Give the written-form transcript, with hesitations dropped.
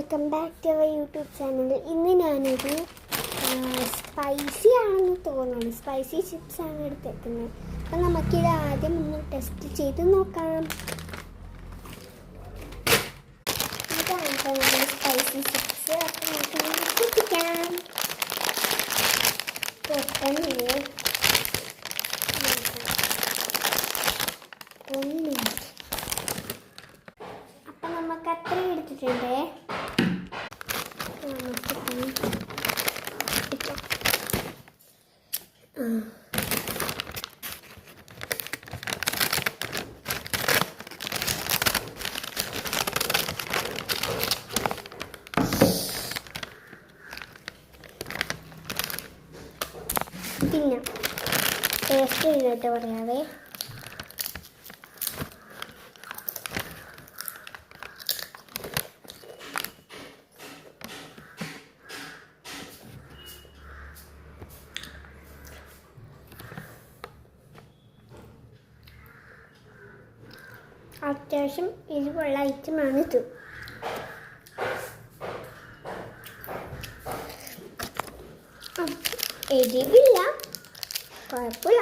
Welcome back to our YouTube channel. ഇന്ന് ഞാനൊരു spicy ആണെന്ന് തോന്നുന്നു, സ്പൈസി ചിപ്സ് ആണ് എടുത്തേക്കുന്നത്. അപ്പം നമുക്കിത് ആദ്യം ഒന്ന് ടെസ്റ്റ് ചെയ്ത് നോക്കാം. ഇതാണ് നമ്മുടെ സ്പൈസി ചിപ്സ്. അപ്പം നമുക്ക് പൊട്ടിക്കാം. പൊട്ടണില്ലേ? അപ്പം നമുക്ക് അത്ര എടുത്തിട്ടുണ്ട്. പിന്നെ ടേസ്റ്റ് ചെയ്തിട്ട് പറയാവേ. അത്യാവശ്യം എരിവുള്ള ഐറ്റമാണിത്. എരിവില്ല, കുഴപ്പമില്ല.